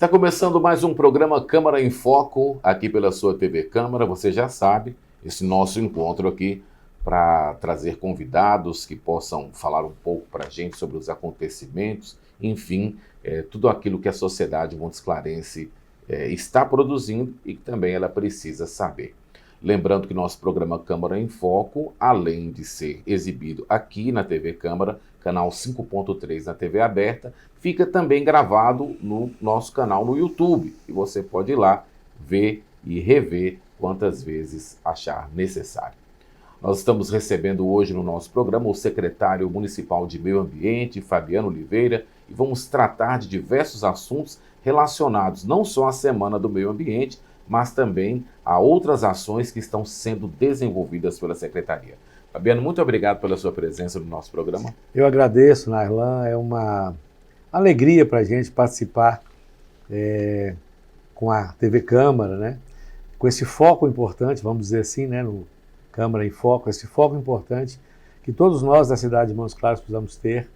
Está começando mais um programa Câmara em Foco, aqui pela sua TV Câmara. Você já sabe, esse nosso encontro aqui para trazer convidados que possam falar um pouco para a gente sobre os acontecimentos, enfim, tudo aquilo que a sociedade montes-clarense está produzindo e que também ela precisa saber. Lembrando que nosso programa Câmara em Foco, além de ser exibido aqui na TV Câmara, canal 5.3 na TV aberta, fica também gravado no nosso canal no YouTube. E você pode ir lá ver e rever quantas vezes achar necessário. Nós estamos recebendo hoje no nosso programa o secretário municipal de Meio Ambiente, Fabiano Oliveira, e vamos tratar de diversos assuntos relacionados não só à Semana do Meio Ambiente, mas também a outras ações que estão sendo desenvolvidas pela Secretaria. Fabiano, muito obrigado pela sua presença no nosso programa. Eu agradeço, Nairlan, é uma alegria para a gente participar com a TV Câmara, né? Com esse foco importante, vamos dizer assim, né? No Câmara em Foco, esse foco importante que todos nós da cidade de Montes Claros precisamos ter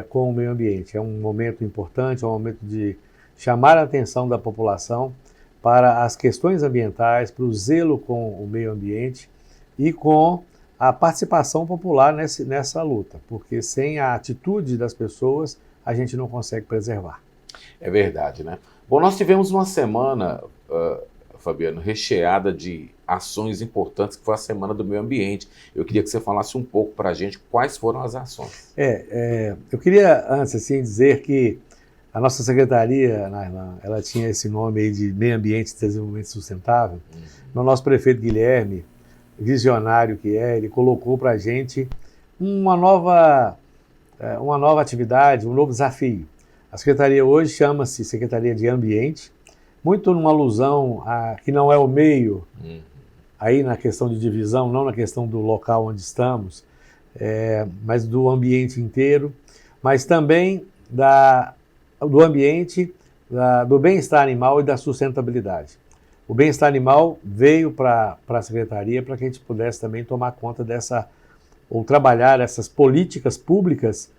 com o meio ambiente. É um momento importante, é um momento de chamar a atenção da população para as questões ambientais, para o zelo com o meio ambiente e com a participação popular nessa luta, porque sem a atitude das pessoas, a gente não consegue preservar. É verdade, né? Bom, nós tivemos uma semana, Fabiano, recheada de ações importantes, que foi a Semana do Meio Ambiente. Eu queria que você falasse um pouco para a gente quais foram as ações. Eu queria, antes assim, dizer que a nossa secretaria, Nairlan, ela tinha esse nome aí de Meio Ambiente e Desenvolvimento Sustentável. O nosso prefeito Guilherme, visionário que ele colocou para a gente uma nova atividade, um novo desafio. A secretaria hoje chama-se Secretaria de Ambiente, muito numa alusão a que não é o meio, aí na questão de divisão, não na questão do local onde estamos, mas do ambiente inteiro, mas também do ambiente, do bem-estar animal e da sustentabilidade. O bem-estar animal veio para a secretaria para que a gente pudesse também tomar conta ou trabalhar essas políticas públicas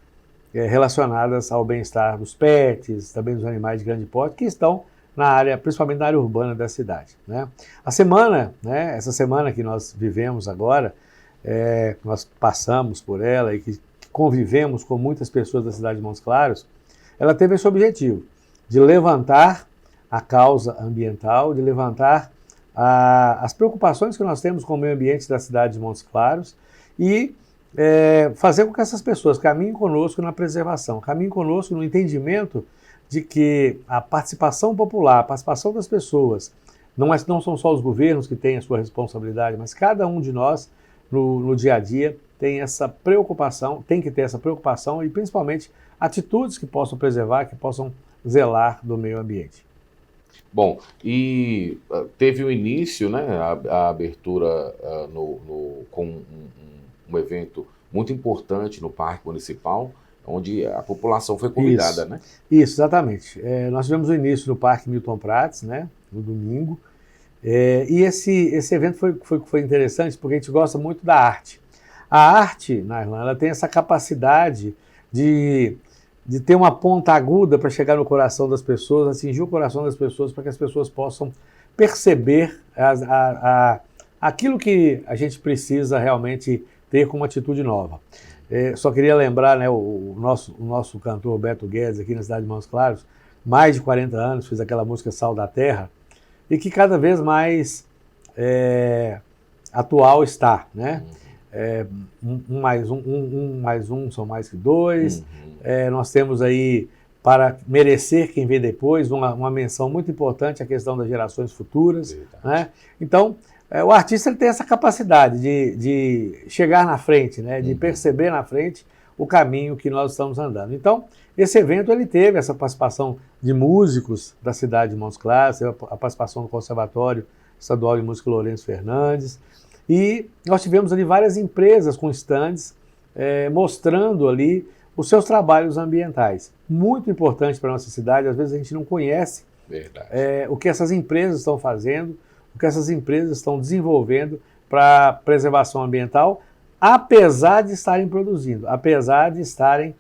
relacionadas ao bem-estar dos pets, também dos animais de grande porte, que estão na área, principalmente na área urbana da cidade, né? A semana, né, essa semana que nós vivemos agora, que nós passamos por ela e que convivemos com muitas pessoas da cidade de Montes Claros, ela teve esse objetivo de levantar a causa ambiental, de levantar as preocupações que nós temos com o meio ambiente da cidade de Montes Claros e fazer com que essas pessoas caminhem conosco na preservação, caminhem conosco no entendimento de que a participação popular, a participação das pessoas, não são só os governos que têm a sua responsabilidade, mas cada um de nós no dia a dia tem essa preocupação, tem que ter essa preocupação e principalmente atitudes que possam preservar, que possam zelar do meio ambiente. Bom, e teve o início, né, a abertura com um evento muito importante no Parque Municipal, onde a população foi convidada, né? Isso, exatamente. Nós tivemos o início no Parque Milton Prates, né, no domingo, e esse evento foi interessante porque a gente gosta muito da arte. A arte, Nairlan, ela tem essa capacidade de ter uma ponta aguda para chegar no coração das pessoas, atingir o coração das pessoas, para que as pessoas possam perceber aquilo que a gente precisa realmente ter como atitude nova. Só queria lembrar, né, o nosso cantor Beto Guedes, aqui na cidade de Montes Claros, mais de 40 anos, fez aquela música Sal da Terra, e que cada vez mais atual está, né? Um mais um são mais que dois. Nós temos aí, para merecer quem vem depois, uma menção muito importante à questão das gerações futuras, né? Então, o artista ele tem essa capacidade de chegar na frente, né? De perceber na frente o caminho que nós estamos andando. Então, esse evento ele teve essa participação de músicos da cidade de Montes Claros, a participação do Conservatório Estadual de Música Lourenço Fernandes, e nós tivemos ali várias empresas com stands mostrando ali os seus trabalhos ambientais. Muito importante para a nossa cidade, às vezes a gente não conhece o que essas empresas estão fazendo, o que essas empresas estão desenvolvendo para preservação ambiental, apesar de estarem produzindo, apesar de estarem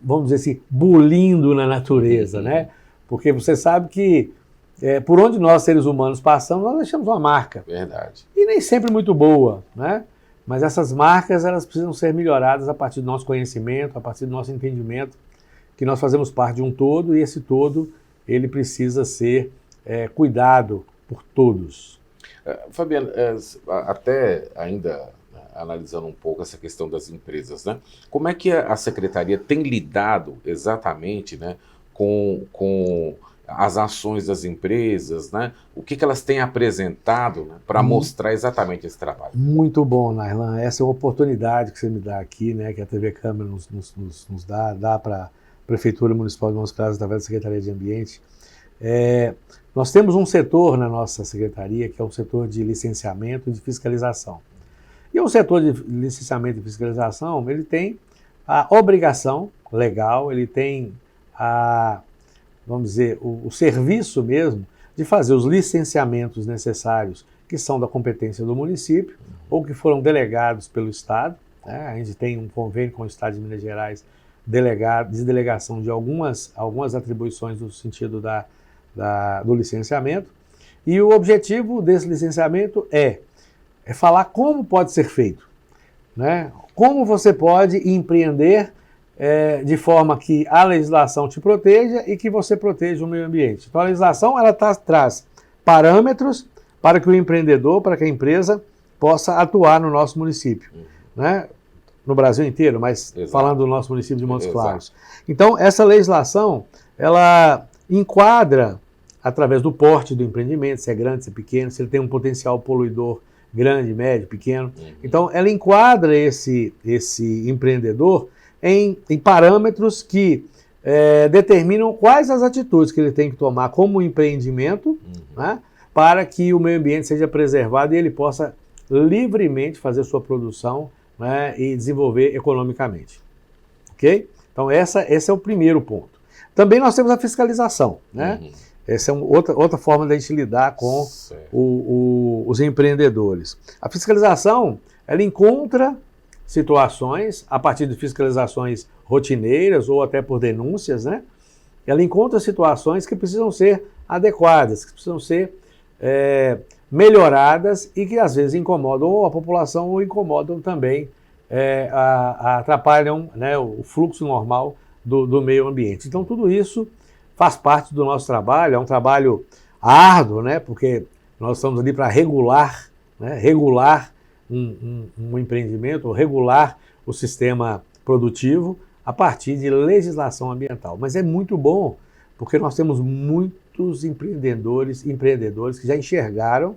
vamos dizer assim, bulindo na natureza, né? Porque você sabe que por onde nós, seres humanos, passamos, nós deixamos uma marca. Verdade. E nem sempre muito boa, né? Mas essas marcas, elas precisam ser melhoradas a partir do nosso conhecimento, a partir do nosso entendimento, que nós fazemos parte de um todo, e esse todo, ele precisa ser cuidado por todos. Fabiano, até ainda analisando um pouco essa questão das empresas, né? Como é que a Secretaria tem lidado exatamente, né, com as ações das empresas, né? O que elas têm apresentado, né, para mostrar exatamente esse trabalho? Muito bom, Nairlan. Essa é uma oportunidade que você me dá aqui, né, que a TV Câmara nos dá para a Prefeitura Municipal de Montes Claros, através da Secretaria de Ambiente. Nós temos um setor na nossa secretaria, que é o setor de licenciamento e de fiscalização. E o setor de licenciamento e fiscalização, ele tem a obrigação legal, ele tem vamos dizer, o serviço mesmo de fazer os licenciamentos necessários, que são da competência do município, ou que foram delegados pelo Estado, né? A gente tem um convênio com o Estado de Minas Gerais de delegação de algumas atribuições no sentido do licenciamento, e o objetivo desse licenciamento é falar como pode ser feito, né? Como você pode empreender de forma que a legislação te proteja e que você proteja o meio ambiente. Então a legislação ela traz parâmetros para que o empreendedor, para que a empresa possa atuar no nosso município, né? No Brasil inteiro, mas exato, falando do nosso município de Montes Claros. Então essa legislação ela enquadra através do porte do empreendimento, se é grande, se é pequeno, se ele tem um potencial poluidor grande, médio, pequeno. Então ela enquadra esse empreendedor em parâmetros que determinam quais as atitudes que ele tem que tomar como empreendimento, né, para que o meio ambiente seja preservado e ele possa livremente fazer sua produção, né, e desenvolver economicamente. Ok? Então esse é o primeiro ponto. Também nós temos a fiscalização, né? Essa é outra forma da gente lidar com os empreendedores. A fiscalização, ela encontra situações, a partir de fiscalizações rotineiras ou até por denúncias, né? Ela encontra situações que precisam ser adequadas, que precisam ser melhoradas e que às vezes incomodam ou a população ou incomodam também, atrapalham, né, o fluxo normal do meio ambiente. Então tudo isso faz parte do nosso trabalho, é um trabalho árduo, né, porque nós estamos ali para regular, né, um empreendimento, regular o sistema produtivo a partir de legislação ambiental. Mas é muito bom, porque nós temos muitos empreendedores que já enxergaram,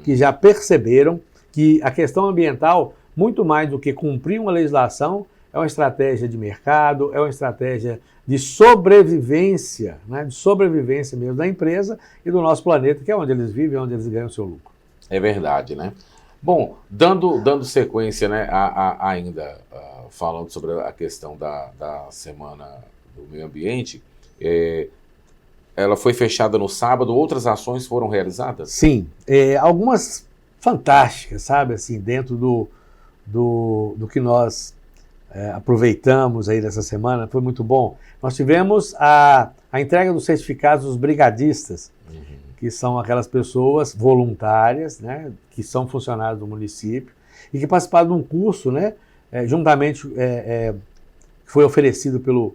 que já perceberam que a questão ambiental, muito mais do que cumprir uma legislação, é uma estratégia de mercado, é uma estratégia de sobrevivência, né, de sobrevivência mesmo da empresa e do nosso planeta, que é onde eles vivem, onde eles ganham o seu lucro. É verdade, né? Bom, dando sequência, né, ainda falando sobre a questão da Semana do Meio Ambiente, ela foi fechada no sábado, outras ações foram realizadas? Sim, algumas fantásticas, sabe, assim, dentro do que nós aproveitamos aí dessa semana, foi muito bom. Nós tivemos a entrega dos certificados dos brigadistas, que são aquelas pessoas voluntárias, né, que são funcionários do município e que participaram de um curso, né, juntamente que foi oferecido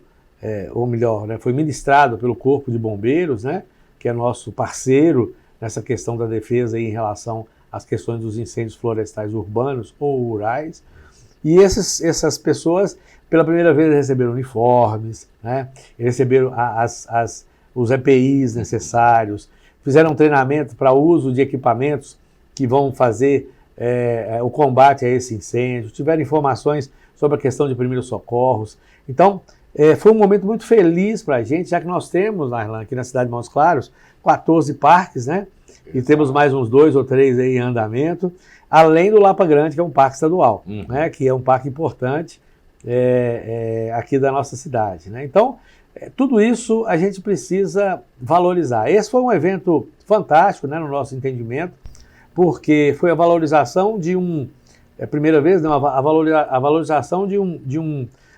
ou melhor, né, foi ministrado pelo Corpo de Bombeiros, né, que é nosso parceiro nessa questão da defesa aí em relação às questões dos incêndios florestais urbanos ou rurais. E essas pessoas, pela primeira vez, receberam uniformes, né, receberam os EPIs necessários, fizeram treinamento para uso de equipamentos que vão fazer o combate a esse incêndio, tiveram informações sobre a questão de primeiros socorros. Então, foi um momento muito feliz para a gente, já que nós temos, Nairlan, aqui na cidade de Montes Claros, 14 parques, né? E temos mais uns 2 ou 3 aí em andamento, além do Lapa Grande, que é um parque estadual, né? Que é um parque importante aqui da nossa cidade, né? Então, tudo isso a gente precisa valorizar. Esse foi um evento fantástico, né, no nosso entendimento, porque foi a valorização de primeira vez, não, a valorização de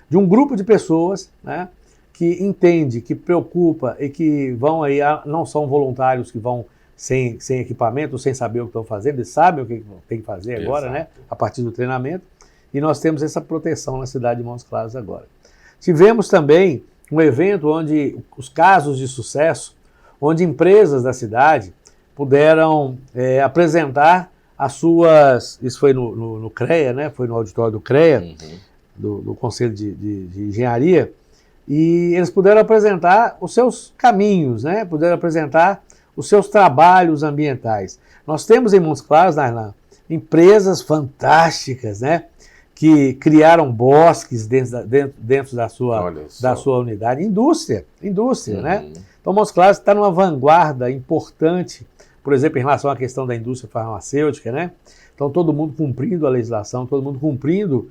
de um grupo de pessoas, né, que entende, que preocupa e que vão aí, não são voluntários que vão sem equipamento, sem saber o que estão fazendo, eles sabem o que tem que fazer agora, né, a partir do treinamento, e nós temos essa proteção na cidade de Montes Claros agora. Tivemos também um evento onde os casos de sucesso, onde empresas da cidade puderam apresentar as suas, isso foi no CREA, né, foi no auditório do CREA, do Conselho de Engenharia, e eles puderam apresentar os seus caminhos, né? Puderam apresentar os seus trabalhos ambientais. Nós temos em Montes Claros, Nairlan, empresas fantásticas, né? Que criaram bosques dentro da sua unidade. Indústria, né? Então, Montes Claros está numa vanguarda importante, por exemplo, em relação à questão da indústria farmacêutica, né? Então, todo mundo cumprindo a legislação, todo mundo cumprindo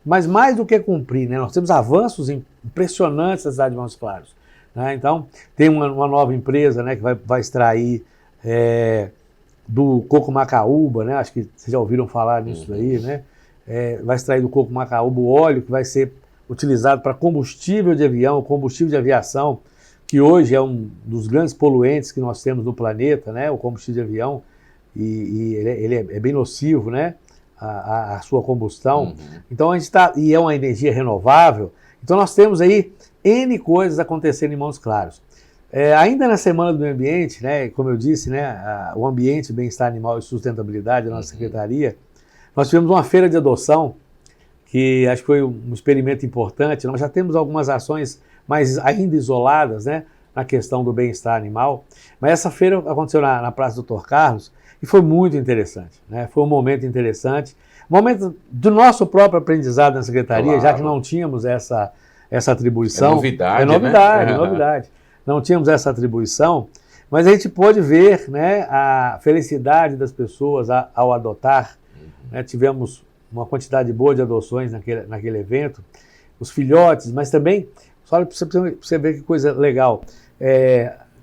mas mais do que cumprir, né? Nós temos avanços impressionantes na cidade de Montes Claros, né? Então, tem uma nova empresa, né, que vai extrair do coco macaúba, né? Acho que vocês já ouviram falar nisso aí, né? Vai extrair do coco macaúba o óleo que vai ser utilizado para combustível de avião, combustível de aviação, que hoje é um dos grandes poluentes que nós temos no planeta, né? O combustível de avião, e ele é bem nocivo, né? A sua combustão. Então a gente e é uma energia renovável. Então nós temos aí N coisas acontecendo em Montes Claros. Ainda na Semana do Meio Ambiente, né, como eu disse, né, o ambiente, bem-estar animal e sustentabilidade da nossa secretaria, nós tivemos uma feira de adoção, que acho que foi um experimento importante. Nós já temos algumas ações, mas ainda isoladas, né, na questão do bem-estar animal. Mas essa feira aconteceu na Praça Dr. Carlos, e foi muito interessante, né? Foi um momento interessante, momento do nosso próprio aprendizado na secretaria, já que não tínhamos essa atribuição. É novidade, né? Novidade. Não tínhamos essa atribuição, mas a gente pôde ver, né, a felicidade das pessoas ao adotar. Né? Tivemos uma quantidade boa de adoções naquele evento, os filhotes, mas também, só para você ver que coisa legal,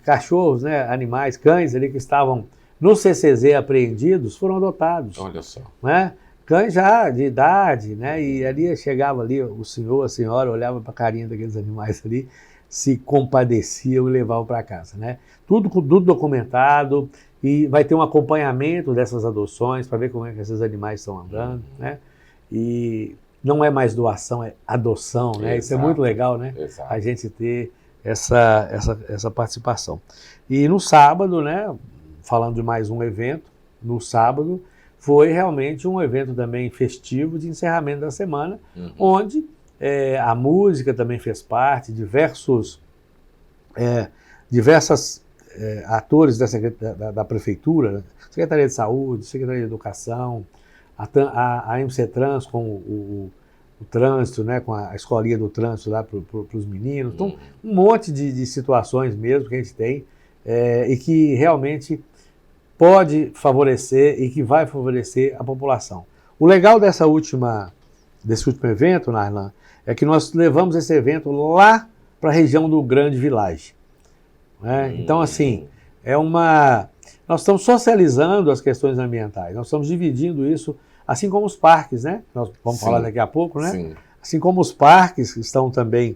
cachorros, né, animais, cães ali que estavam no CCZ apreendidos, foram adotados. Olha só. Né? Cães já de idade, né? E ali chegava ali o senhor, a senhora, olhava para a carinha daqueles animais ali, se compadeciam e levavam para casa, né? Tudo documentado, e vai ter um acompanhamento dessas adoções para ver como é que esses animais estão andando, né? E não é mais doação, é adoção, né? Exato. Isso é muito legal, né? Exato. A gente ter essa participação. E no sábado, né? Falando de mais um evento, no sábado, foi realmente um evento também festivo de encerramento da semana, onde a música também fez parte, diversos atores da prefeitura, Secretaria de Saúde, Secretaria de Educação, a MC Trans com o trânsito, né, com a escolinha do trânsito lá para os meninos. Então, um monte de situações mesmo que a gente tem e que realmente pode favorecer e que vai favorecer a população. O legal desse último evento, Nairlan, é que nós levamos esse evento lá para a região do Grande Village. Né? Então, assim, nós estamos socializando as questões ambientais, nós estamos dividindo isso, assim como os parques, né? Nós vamos falar daqui a pouco, né? Sim. Assim como os parques estão também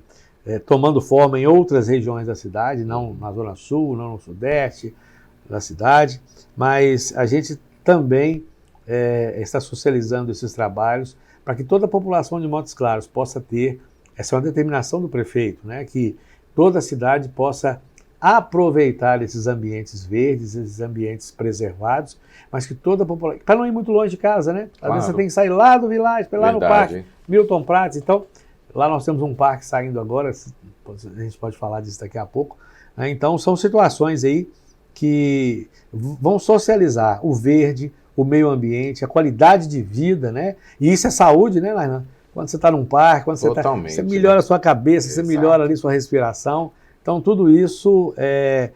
tomando forma em outras regiões da cidade, não na Zona Sul, não no Sudeste da cidade, mas a gente também está socializando esses trabalhos para que toda a população de Montes Claros possa ter, essa é uma determinação do prefeito, né, que toda a cidade possa aproveitar esses ambientes verdes, esses ambientes preservados, mas que toda a população, para não ir muito longe de casa, né? Às vezes você tem que sair lá do Village, para ir lá no parque, Milton Prates. Então, lá nós temos um parque saindo agora, a gente pode falar disso daqui a pouco, né? Então, são situações aí que vão socializar o verde, o meio ambiente, a qualidade de vida, né? E isso é saúde, né, Nairlan? Quando você está num parque, quando você melhora a sua cabeça, você melhora ali sua respiração. Então, tudo isso é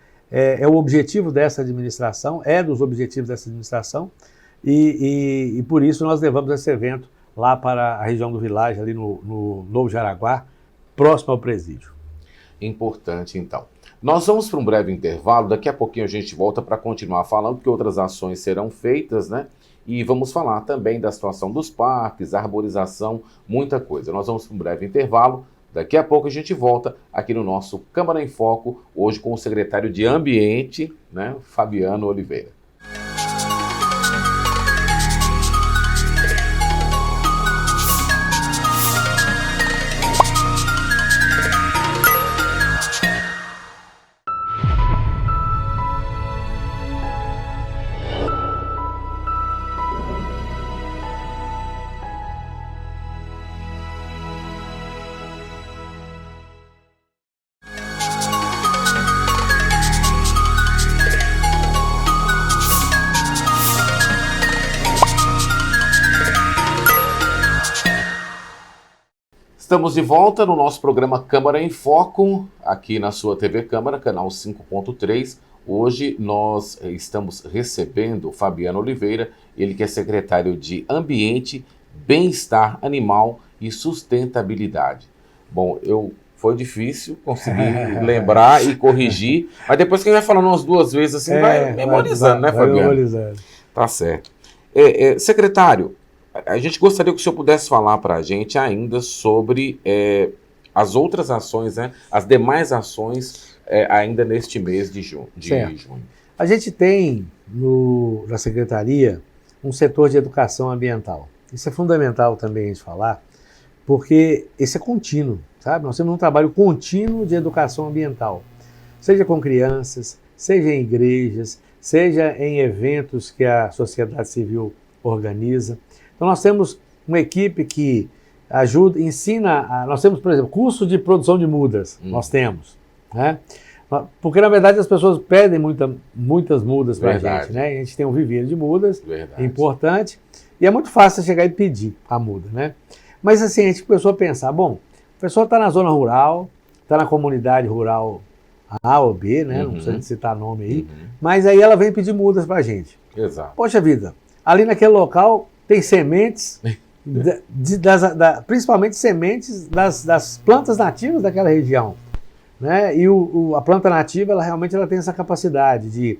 o objetivo dessa administração, dos objetivos dessa administração, e por isso nós levamos esse evento lá para a região do Village, ali no Novo Jaraguá, próximo ao presídio. Importante, então. Nós vamos para um breve intervalo, daqui a pouquinho a gente volta para continuar falando, porque outras ações serão feitas, né? e vamos falar também da situação dos parques, arborização, muita coisa. Nós vamos para um breve intervalo. Daqui a pouco a gente volta aqui no nosso Câmara em Foco, hoje com o secretário de Ambiente, né, Fabiano Oliveira. Estamos de volta no nosso programa Câmara em Foco, aqui na sua TV Câmara, canal 5.3. Hoje nós estamos recebendo Fabiano Oliveira, ele que é secretário de Ambiente, Bem-Estar Animal e Sustentabilidade. Bom, foi difícil conseguir lembrar e corrigir, mas depois que a gente vai falando umas duas vezes assim, vai memorizando, né, Fabiano? Vai memorizando. Tá certo. Secretário, a gente gostaria que o senhor pudesse falar para a gente ainda sobre as outras ações, né, as demais ações ainda neste mês de junho. A gente tem na Secretaria um setor de educação ambiental. Isso é fundamental também a gente falar, porque esse é contínuo, sabe? Nós temos um trabalho contínuo de educação ambiental, seja com crianças, seja em igrejas, seja em eventos que a sociedade civil organiza. Então nós temos uma equipe que ajuda, ensina, nós temos, por exemplo, curso de produção de mudas, nós temos, né? Porque na verdade as pessoas pedem muitas mudas para a gente, né? A gente tem um viveiro de mudas, importante, e é muito fácil chegar e pedir a muda, né? Mas assim, a gente começou a pensar, bom, a pessoa está na zona rural, está na comunidade rural A ou B, né? Não precisa citar nome aí, mas aí ela vem pedir mudas para a gente. Exato. Poxa vida, ali naquele local tem sementes, principalmente sementes das plantas nativas daquela região, né? E a planta nativa, ela realmente tem essa capacidade de,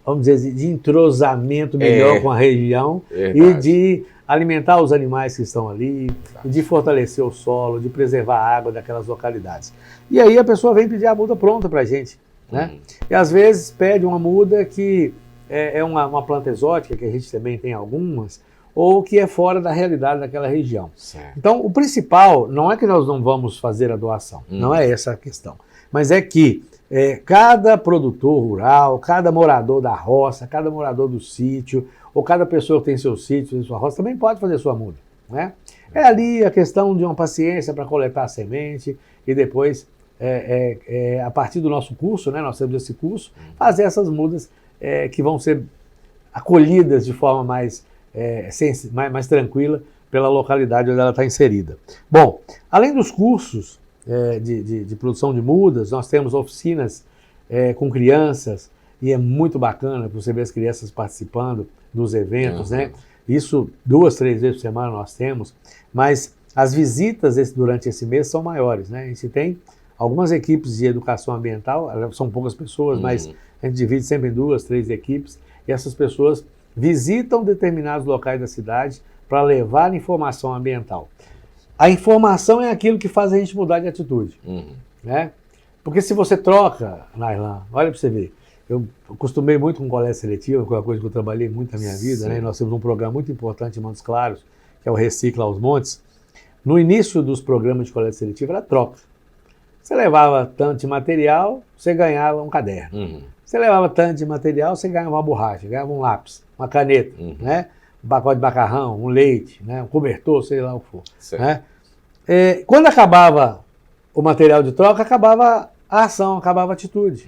vamos dizer, de entrosamento melhor com a região e de alimentar os animais que estão ali, e de fortalecer o solo, de preservar a água daquelas localidades. E aí a pessoa vem pedir a muda pronta para a gente, né? E às vezes pede uma muda que é uma planta exótica, que a gente também tem algumas, ou que é fora da realidade daquela região. Certo. Então, o principal não é que nós não vamos fazer a doação, não é essa a questão, mas é que cada produtor rural, cada morador da roça, cada morador do sítio, ou cada pessoa que tem seu sítio, tem sua roça, também pode fazer sua muda, né? É ali a questão de uma paciência para coletar a semente e depois, a partir do nosso curso, né, nós temos esse curso, fazer essas mudas que vão ser acolhidas de forma mais tranquila pela localidade onde ela está inserida. Bom, além dos cursos de produção de mudas, nós temos oficinas com crianças, e é muito bacana você ver as crianças participando dos eventos, né? Isso 2, 3 vezes por semana nós temos, mas as visitas durante esse mês são maiores, né? A gente tem algumas equipes de educação ambiental, são poucas pessoas, mas a gente divide sempre em 2, 3 equipes, e essas pessoas visitam determinados locais da cidade para levar informação ambiental. A informação é aquilo que faz a gente mudar de atitude, né? Porque se você troca, Nailan, olha para você ver, eu acostumei muito com coleta seletiva, que é uma coisa que eu trabalhei muito na minha vida, né? Nós temos um programa muito importante em Montes Claros, que é o Recicla aos Montes. No início dos programas de coleta seletiva era troca. Você levava tanto de material, você ganhava um caderno. Você levava tanto de material, você ganhava uma borracha, ganhava um lápis, uma caneta, né? Um pacote de macarrão, um leite, né? Um cobertor, sei lá o que for. Né? Quando acabava o material de troca, acabava a ação, acabava a atitude.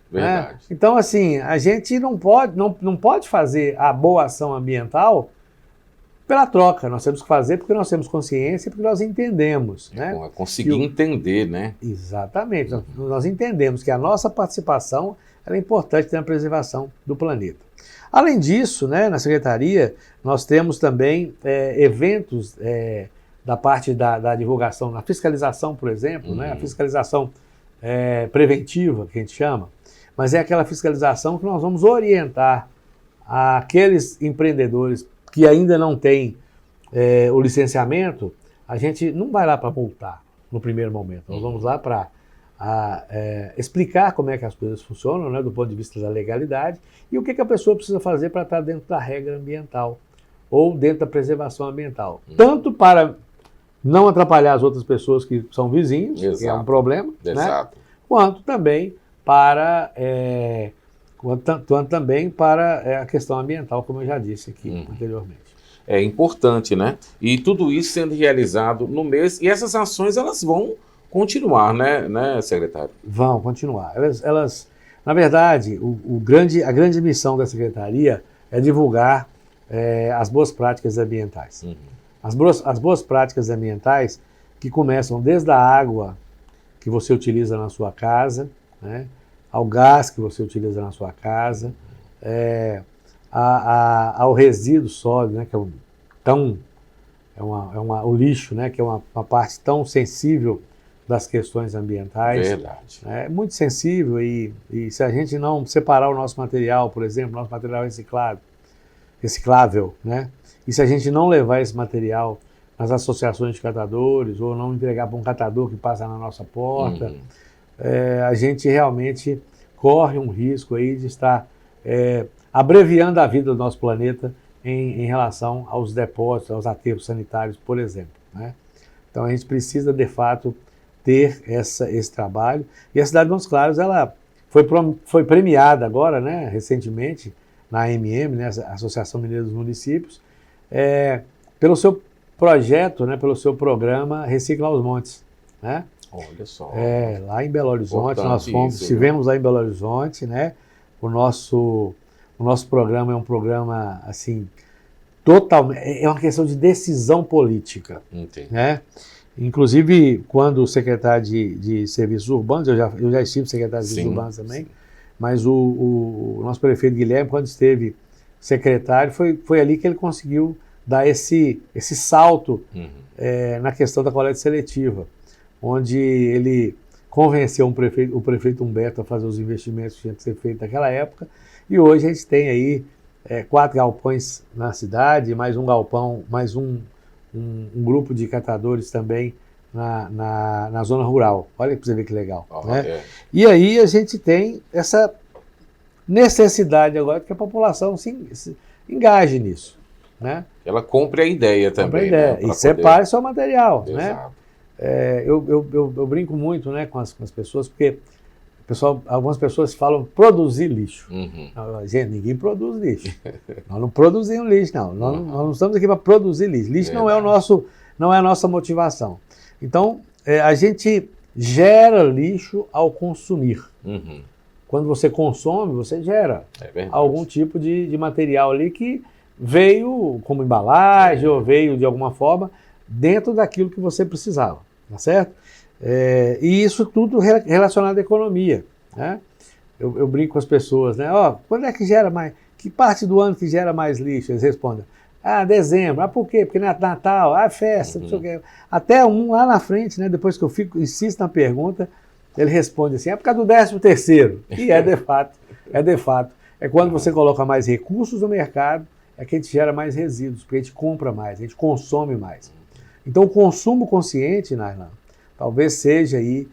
Verdade. Né? Então, assim, a gente não pode fazer a boa ação ambiental pela troca. Nós temos que fazer porque nós temos consciência, porque nós entendemos. Né? Conseguir entender, né? Exatamente. Nós entendemos que a nossa participação é importante na preservação do planeta. Além disso, né, na Secretaria, nós temos também eventos da parte da divulgação, na fiscalização, por exemplo, né, a fiscalização preventiva, que a gente chama, mas é aquela fiscalização que nós vamos orientar aqueles empreendedores que ainda não têm o licenciamento, a gente não vai lá para multar no primeiro momento. Nós vamos lá para explicar como é que as coisas funcionam, né, do ponto de vista da legalidade, e o que a pessoa precisa fazer para estar dentro da regra ambiental ou dentro da preservação ambiental. Tanto para não atrapalhar as outras pessoas que são vizinhos, Exato. que é um problema, Exato. né, quanto também para a questão ambiental, como eu já disse aqui anteriormente. É importante, né? E tudo isso sendo realizado no mês, e essas ações elas vão continuar, né, secretário? Vão continuar. Elas na verdade, a grande missão da Secretaria é divulgar as boas práticas ambientais. As boas práticas ambientais que começam desde a água que você utiliza na sua casa, né, ao gás que você utiliza na sua casa, ao resíduo sólido, né, que o lixo, né, que é uma parte tão sensível das questões ambientais. Verdade. É muito sensível e se a gente não separar o nosso material, por exemplo, nosso material reciclável, né, e se a gente não levar esse material nas associações de catadores ou não entregar para um catador que passa na nossa porta, a gente realmente corre um risco aí de estar abreviando a vida do nosso planeta em relação aos depósitos, aos aterros sanitários, por exemplo, né? Então a gente precisa, de fato, ter esse trabalho. E a cidade de Montes Claros, ela foi premiada agora, né, recentemente, na AMM, né, Associação Mineira dos Municípios, pelo seu projeto, né, pelo seu programa Recicla aos Montes, né? Olha só. Lá em Belo Horizonte, importante estivemos lá em Belo Horizonte, né? O nosso programa é um programa, assim, totalmente, é uma questão de decisão política. Entendi. Né? Inclusive, quando o secretário de Serviços Urbanos, eu já estive secretário de Serviços Urbanos também, mas o nosso prefeito Guilherme, quando esteve secretário, foi ali que ele conseguiu dar esse salto na questão da coleta seletiva, onde ele convenceu o prefeito Humberto a fazer os investimentos que tinham que ser feitos naquela época, e hoje a gente tem aí 4 galpões na cidade, mais um galpão, mais um grupo de catadores também na zona rural. Olha para você ver que legal. Né? E aí a gente tem essa necessidade agora que a população se engaje nisso. Né? Ela compre a ideia também. Compre a ideia. Né? E separe seu material. Exato. Né? Eu brinco muito, né, com as pessoas, porque algumas pessoas falam produzir lixo. Gente, ninguém produz lixo. Nós não produzimos lixo, não. Nós não estamos aqui para produzir lixo. Lixo não é a nossa motivação. Então, a gente gera lixo ao consumir. Quando você consome, você gera algum tipo de material ali que veio como embalagem ou veio de alguma forma dentro daquilo que você precisava, tá certo? E isso tudo relacionado à economia, né? Eu brinco com as pessoas, né? Quando é que gera mais? Que parte do ano que gera mais lixo? Eles respondem: dezembro. Por quê? Porque Natal, festa, não sei o quê. Até um lá na frente, né? Depois que eu insisto na pergunta, ele responde assim: por causa do 13º. E de fato. É quando você coloca mais recursos no mercado, é que a gente gera mais resíduos, porque a gente compra mais, a gente consome mais. Então o consumo consciente, Nairlan, talvez seja aí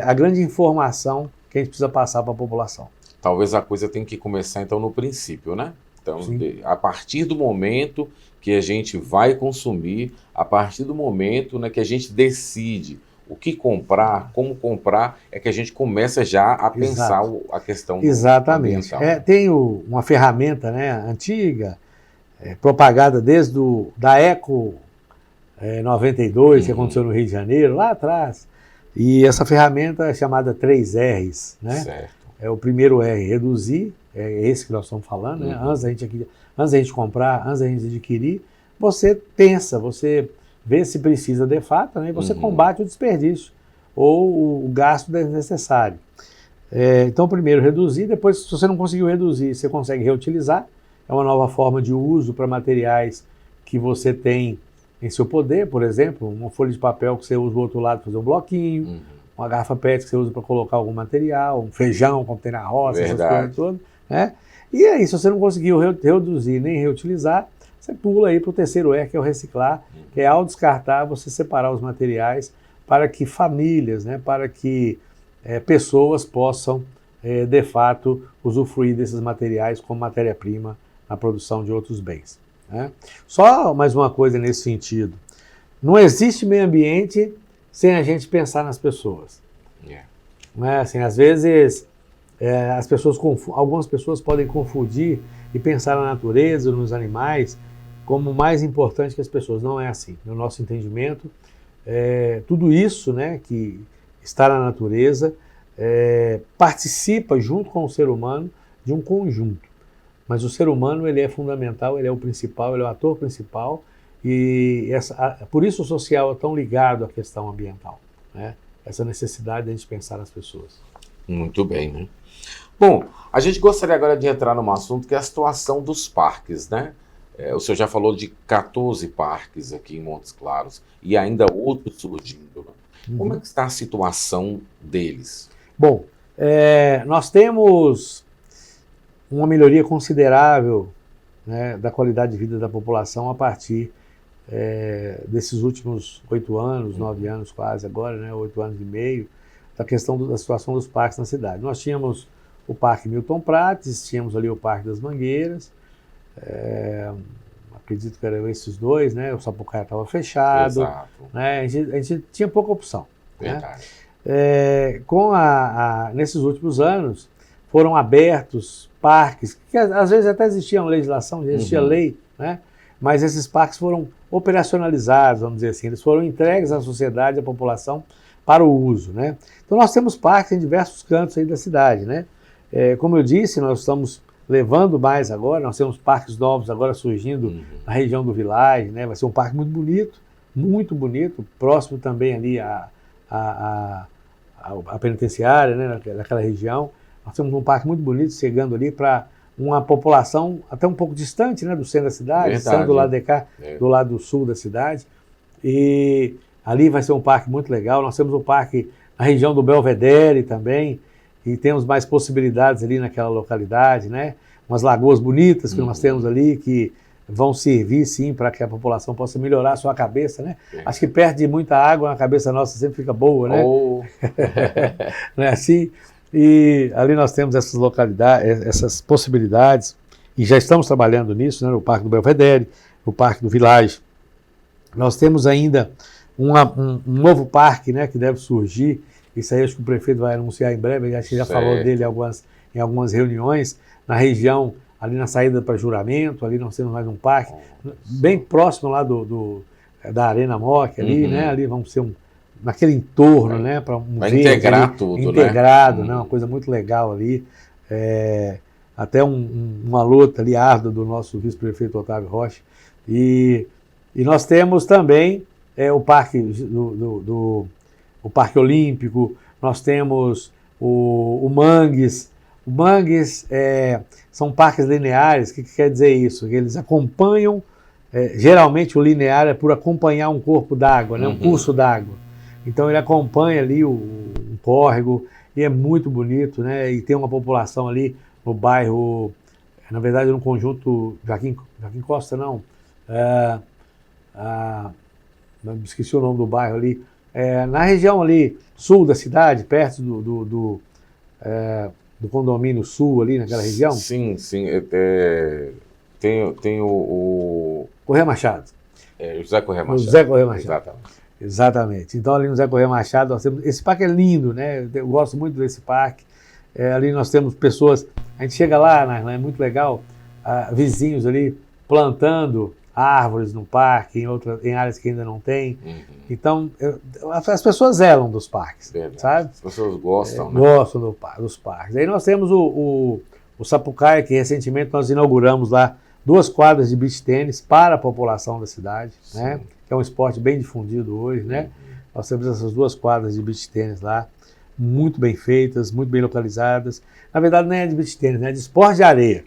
a grande informação que a gente precisa passar para a população. Talvez a coisa tenha que começar então no princípio, né? Então, a partir do momento que a gente vai consumir, a partir do momento, né, que a gente decide o que comprar, como comprar, é que a gente começa já a pensar a questão Exatamente. ambiental. Tem uma ferramenta, né, antiga, propagada desde da Eco 92, que aconteceu no Rio de Janeiro, lá atrás. E essa ferramenta é chamada 3Rs, né? Certo. O primeiro R, reduzir, é esse que nós estamos falando, né? Antes da gente comprar, antes da gente adquirir, você pensa, você vê se precisa de fato, né? E você combate o desperdício ou o gasto desnecessário. Então, primeiro reduzir, depois, se você não conseguiu reduzir, você consegue reutilizar. É uma nova forma de uso para materiais que você tem em seu poder, por exemplo, uma folha de papel que você usa do outro lado para fazer um bloquinho, uma garrafa PET que você usa para colocar algum material, um feijão, como tem na roça, essas coisas todas. né? E aí, se você não conseguiu reduzir nem reutilizar, você pula aí para o terceiro R, que é o reciclar, que é ao descartar, você separar os materiais para que famílias, né, para que pessoas possam, de fato, usufruir desses materiais como matéria-prima na produção de outros bens, né? Só mais uma coisa nesse sentido. Não existe meio ambiente sem a gente pensar nas pessoas. Né? Assim, às vezes, algumas pessoas podem confundir e pensar na natureza, nos animais, como mais importante que as pessoas. Não é assim. No nosso entendimento, tudo isso, né, que está na natureza participa, junto com o ser humano, de um conjunto. Mas o ser humano, ele é fundamental, ele é o principal, ele é o ator principal, e por isso o social é tão ligado à questão ambiental, né? Essa necessidade de a gente pensar nas pessoas. Muito bem, né? Bom, a gente gostaria agora de entrar num assunto que é a situação dos parques, né? O senhor já falou de 14 parques aqui em Montes Claros e ainda outros surgindo. Como é que está a situação deles? Bom, nós temos uma melhoria considerável, né, da qualidade de vida da população a partir desses últimos 8 anos, 9 anos quase agora, né, 8 anos e meio, da questão da situação dos parques na cidade. Nós tínhamos o Parque Milton Prates, tínhamos ali o Parque das Mangueiras, acredito que eram esses dois, né, o Sapucaia estava fechado, né, a gente tinha pouca opção. Verdade. Né? Nesses últimos anos, foram abertos parques, que às vezes até existia legislação, existia lei, né? Mas esses parques foram operacionalizados, vamos dizer assim, eles foram entregues à sociedade, à população, para o uso, né? Então nós temos parques em diversos cantos aí da cidade, né? Como eu disse, nós estamos levando mais agora, nós temos parques novos agora surgindo na região do Village, né? Vai ser um parque muito bonito, próximo também ali à penitenciária, né? Naquela região. Nós temos um parque muito bonito, chegando ali para uma população até um pouco distante, né, do centro da cidade, estando do lado de cá, do lado sul da cidade. E ali vai ser um parque muito legal. Nós temos um parque na região do Belvedere também, e temos mais possibilidades ali naquela localidade, né? Umas lagoas bonitas que nós temos ali, que vão servir, sim, para que a população possa melhorar a sua cabeça, né? Acho que perto de muita água, a cabeça nossa sempre fica boa, né? Não é assim? E ali nós temos essas localidades, essas possibilidades, e já estamos trabalhando nisso, né, no Parque do Belvedere, no Parque do Village. Nós temos ainda um novo parque, né, que deve surgir. Isso aí acho que o prefeito vai anunciar em breve, acho que já falou dele em algumas reuniões, na região, ali na saída para Juramento, ali nós temos mais um parque, bem próximo lá da Arena Moc, ali, né, ali vamos ser naquele entorno, né, para vai integrar ali, tudo, integrado, né, uma coisa muito legal ali, até uma luta ali árdua do nosso vice-prefeito Otávio Rocha, e nós temos também o Parque o Parque Olímpico, nós temos o Mangues. O Mangues são parques lineares. O que quer dizer isso? Que eles acompanham, geralmente o linear é por acompanhar um corpo d'água, né, um curso d'água. Então ele acompanha ali um córrego e é muito bonito, né? E tem uma população ali no bairro, na verdade no conjunto Joaquim Costa, não, esqueci o nome do bairro ali, na região ali sul da cidade, perto do condomínio sul ali naquela região. Sim, tem o Correia Machado. José Correia Machado. José Correia Machado. Exatamente. Então ali no José Correia Machado nós temos, esse parque é lindo, né? Eu gosto muito desse parque. Ali nós temos pessoas, a gente chega lá, é muito legal, vizinhos ali plantando árvores no parque, em áreas que ainda não tem. Então, as pessoas zelam dos parques, sabe? As pessoas gostam, né? Gostam dos parques. Aí nós temos o Sapucaia, que recentemente nós inauguramos lá 2 quadras de beach tênis para a população da cidade, né? Que é um esporte bem difundido hoje, né? Nós temos essas 2 quadras de beach tênis lá, muito bem feitas, muito bem localizadas. Na verdade, não é de beach tênis, né? É de esporte de areia.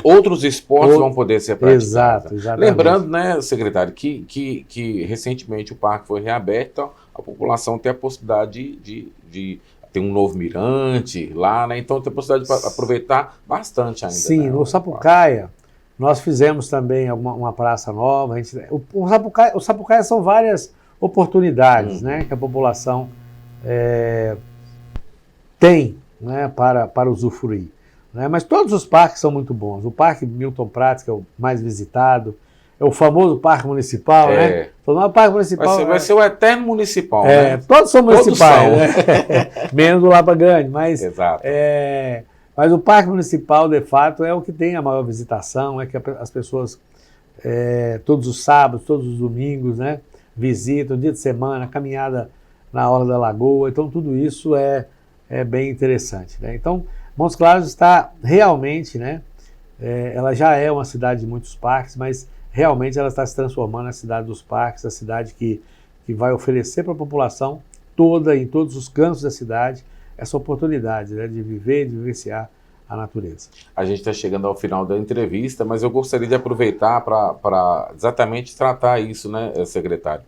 Outros esportes vão poder ser praticados. Exato, exatamente. Lembrando, né, secretário, que recentemente o parque foi reaberto, então a população tem a possibilidade de tem um novo mirante lá, né? Então tem a possibilidade de aproveitar bastante ainda. Sim, né? no Sapucaia, nós fizemos também uma praça nova. O Sapucaia são várias oportunidades, né, que a população tem, né, para usufruir. Né? Mas todos os parques são muito bons. O Parque Milton Prats, que é o mais visitado, é o famoso Parque Municipal, né? O Parque Municipal vai ser o eterno municipal, né? Todos são municipais, todos né? Menos o Lapa Grande, mas... Exato. Mas o Parque Municipal, de fato, é o que tem a maior visitação, é que as pessoas, todos os sábados, todos os domingos, né, visitam, dia de semana, caminhada na Orla da Lagoa, então tudo isso é bem interessante. Né? Então, Montes Claros está realmente, né, ela já é uma cidade de muitos parques, mas realmente ela está se transformando na cidade dos parques, a cidade que vai oferecer para a população toda, em todos os cantos da cidade, essa oportunidade, né, de viver, de vivenciar a natureza. A gente está chegando ao final da entrevista, mas eu gostaria de aproveitar para exatamente tratar isso, né, secretário?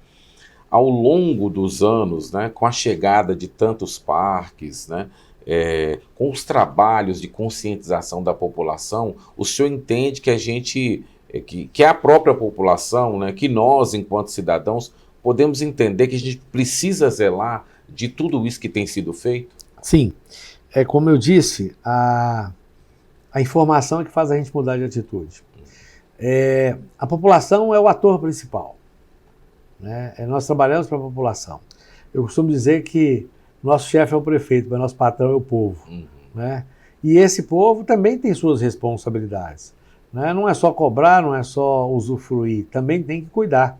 Ao longo dos anos, né, com a chegada de tantos parques, né, com os trabalhos de conscientização da população, o senhor entende que a gente, que a própria população, né, que nós, enquanto cidadãos, podemos entender que a gente precisa zelar de tudo isso que tem sido feito? Sim, como eu disse, a informação é que faz a gente mudar de atitude. A população é o ator principal, né? Nós trabalhamos para a população. Eu costumo dizer que nosso chefe é o prefeito, mas nosso patrão é o povo. Né? E esse povo também tem suas responsabilidades. Né? Não é só cobrar, não é só usufruir, também tem que cuidar.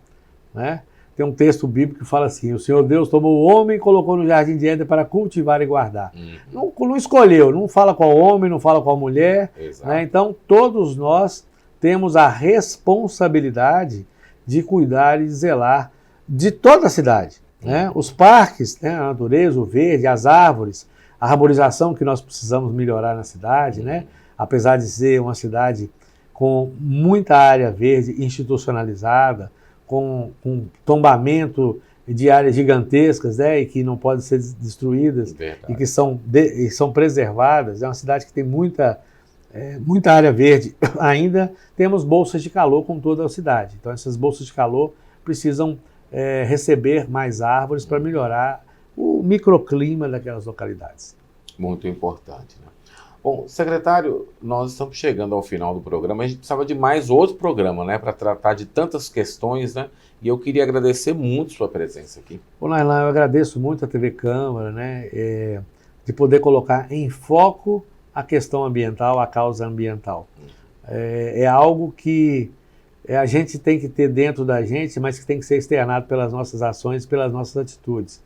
Né? Tem um texto bíblico que fala assim: o Senhor Deus tomou o homem e colocou no jardim de Éden para cultivar e guardar. Não escolheu, não fala qual homem, não fala qual mulher. Né? Então, todos nós temos a responsabilidade de cuidar e zelar de toda a cidade. Né? Os parques, né? A natureza, o verde, as árvores, a arborização que nós precisamos melhorar na cidade, né? Apesar de ser uma cidade com muita área verde institucionalizada, com tombamento de áreas gigantescas, né, e que não podem ser destruídas. Verdade. E que são preservadas. É uma cidade que tem muita área verde. Ainda temos bolsas de calor como toda a cidade. Então essas bolsas de calor precisam receber mais árvores para melhorar o microclima daquelas localidades. Muito importante, né? Bom, secretário, nós estamos chegando ao final do programa. A gente precisava de mais outro programa, né, para tratar de tantas questões, né? E eu queria agradecer muito sua presença aqui. Bom, Nailon, eu agradeço muito a TV Câmara, né, de poder colocar em foco a questão ambiental, a causa ambiental. É algo que a gente tem que ter dentro da gente, mas que tem que ser externado pelas nossas ações, pelas nossas atitudes.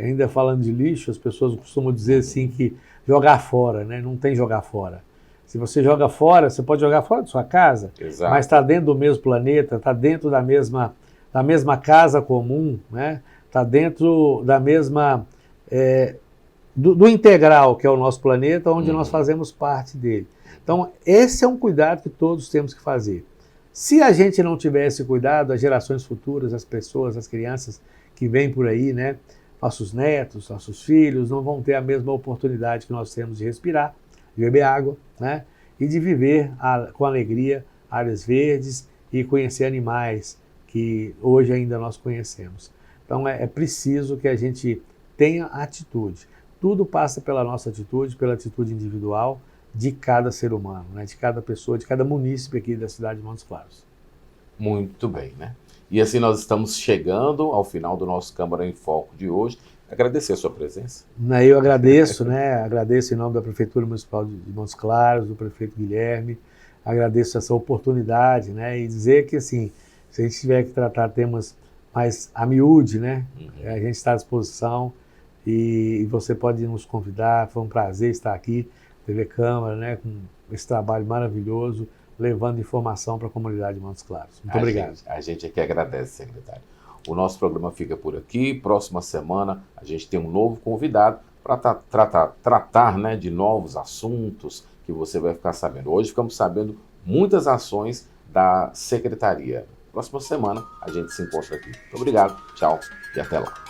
Ainda falando de lixo, as pessoas costumam dizer assim que jogar fora, né? Não tem jogar fora. Se você joga fora, você pode jogar fora de sua casa, Exato. Mas está dentro do mesmo planeta, está dentro da mesma casa comum, né? Está dentro da mesma... do integral, que é o nosso planeta, onde nós fazemos parte dele. Então, esse é um cuidado que todos temos que fazer. Se a gente não tiver esse cuidado, as gerações futuras, as pessoas, as crianças que vêm por aí, né, nossos netos, nossos filhos, não vão ter a mesma oportunidade que nós temos de respirar, de beber água, né, e de viver com alegria áreas verdes e conhecer animais que hoje ainda nós conhecemos. Então é preciso que a gente tenha atitude. Tudo passa pela nossa atitude, pela atitude individual de cada ser humano, né, de cada pessoa, de cada munícipe aqui da cidade de Montes Claros. Muito bem, né? E assim nós estamos chegando ao final do nosso Câmara em Foco de hoje. Agradecer a sua presença. Eu agradeço, né? Agradeço em nome da Prefeitura Municipal de Montes Claros, do prefeito Guilherme. Agradeço essa oportunidade, né? E dizer que, assim, se a gente tiver que tratar temas mais a miúde, né? A gente está à disposição e você pode nos convidar. Foi um prazer estar aqui, TV Câmara, né? Com esse trabalho maravilhoso, levando informação para a comunidade de Montes Claros. Muito obrigado. A gente aqui agradece, secretário. O nosso programa fica por aqui. Próxima semana a gente tem um novo convidado para tratar, né, de novos assuntos que você vai ficar sabendo. Hoje ficamos sabendo muitas ações da secretaria. Próxima semana a gente se encontra aqui. Muito obrigado, tchau e até lá.